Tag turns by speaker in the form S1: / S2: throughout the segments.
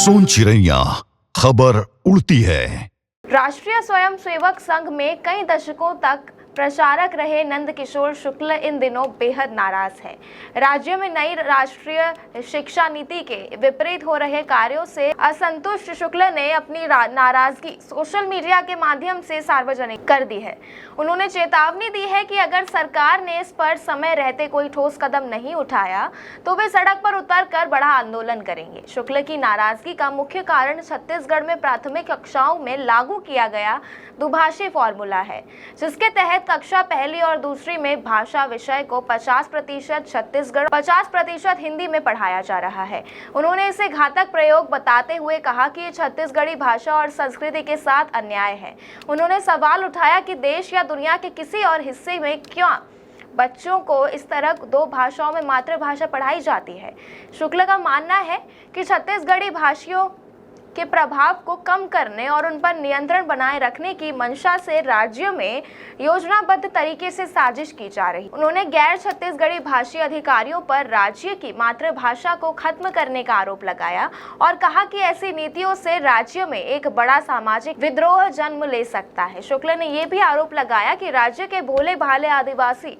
S1: सोन चिड़ैया खबर उड़ती है।
S2: राष्ट्रीय स्वयंसेवक संघ में कई दशकों तक प्रचारक रहे नंदकिशोर शुक्ल इन दिनों बेहद नाराज हैं। राज्य में नई राष्ट्रीय शिक्षा नीति के विपरीत हो रहे कार्यों से असंतुष्ट शुक्ल ने अपनी नाराजगी सोशल मीडिया के माध्यम से सार्वजनिक कर दी है। उन्होंने चेतावनी दी है कि अगर सरकार ने इस पर समय रहते कोई ठोस कदम नहीं उठाया तो वे सड़क पर उतरकर बड़ा आंदोलन करेंगे। शुक्ल की नाराजगी का मुख्य कारण छत्तीसगढ़ में प्राथमिक कक्षाओं में लागू किया गया दुभाषी फॉर्मूला है, जिसके तहत कक्षा पहली और दूसरी में भाषा विषय को 50% छत्तीसगढ़ 50% हिंदी में पढ़ाया जा रहा है। उन्होंने इसे घातक प्रयोग बताते हुए कहा कि ये छत्तीसगढ़ी भाषा और संस्कृति के साथ अन्याय है। उन्होंने सवाल उठाया कि देश या दुनिया के किसी और हिस्से में क्यों बच्चों को इस तरह दो भाषाओं में मातृभाषा पढ़ाई जाती है। शुक्ल का मानना है कि छत्तीसगढ़ी भाषियों के प्रभाव को कम करने और उन पर नियंत्रण बनाए रखने की मंशा से राज्य में योजनाबद्ध तरीके से साजिश की जा रही। उन्होंने गैर छत्तीसगढ़ी भाषी अधिकारियों पर राज्य की मातृभाषा को खत्म करने का आरोप लगाया और कहा कि ऐसी नीतियों से राज्य में एक बड़ा सामाजिक विद्रोह जन्म ले सकता है। शुक्ल ने यह भी आरोप लगाया कि राज्य के भोले भाले आदिवासी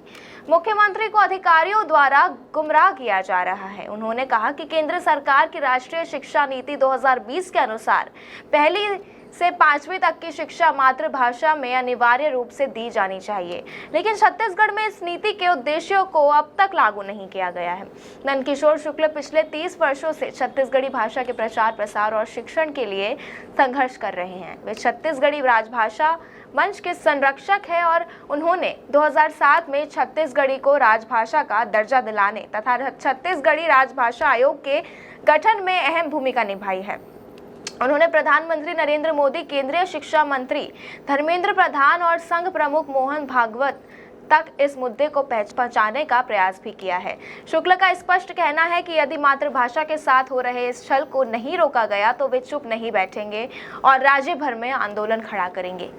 S2: मुख्यमंत्री को अधिकारियों द्वारा गुमराह किया जा रहा है। उन्होंने कहा कि केंद्र सरकार की राष्ट्रीय शिक्षा नीति 2020 के अनुसार पहली से 5वीं तक की शिक्षा मातृभाषा में अनिवार्य रूप से दी जानी चाहिए, लेकिन छत्तीसगढ़ में इस नीति के उद्देश्यों को अब तक लागू नहीं किया गया है। नंदकिशोर शुक्ल पिछले 30 वर्षों से छत्तीसगढ़ी भाषा के प्रचार प्रसार और शिक्षण के लिए संघर्ष कर रहे हैं। वे छत्तीसगढ़ी राजभाषा मंच के संरक्षक हैं और उन्होंने 2007 में छत्तीसगढ़ी को राजभाषा का दर्जा दिलाने तथा छत्तीसगढ़ी राजभाषा आयोग के गठन में अहम भूमिका निभाई है। उन्होंने प्रधानमंत्री नरेंद्र मोदी, केंद्रीय शिक्षा मंत्री धर्मेंद्र प्रधान और संघ प्रमुख मोहन भागवत तक इस मुद्दे को पहुंचाने का प्रयास भी किया है। शुक्ल का स्पष्ट कहना है कि यदि मातृभाषा के साथ हो रहे इस छल को नहीं रोका गया तो वे चुप नहीं बैठेंगे और राज्य भर में आंदोलन खड़ा करेंगे।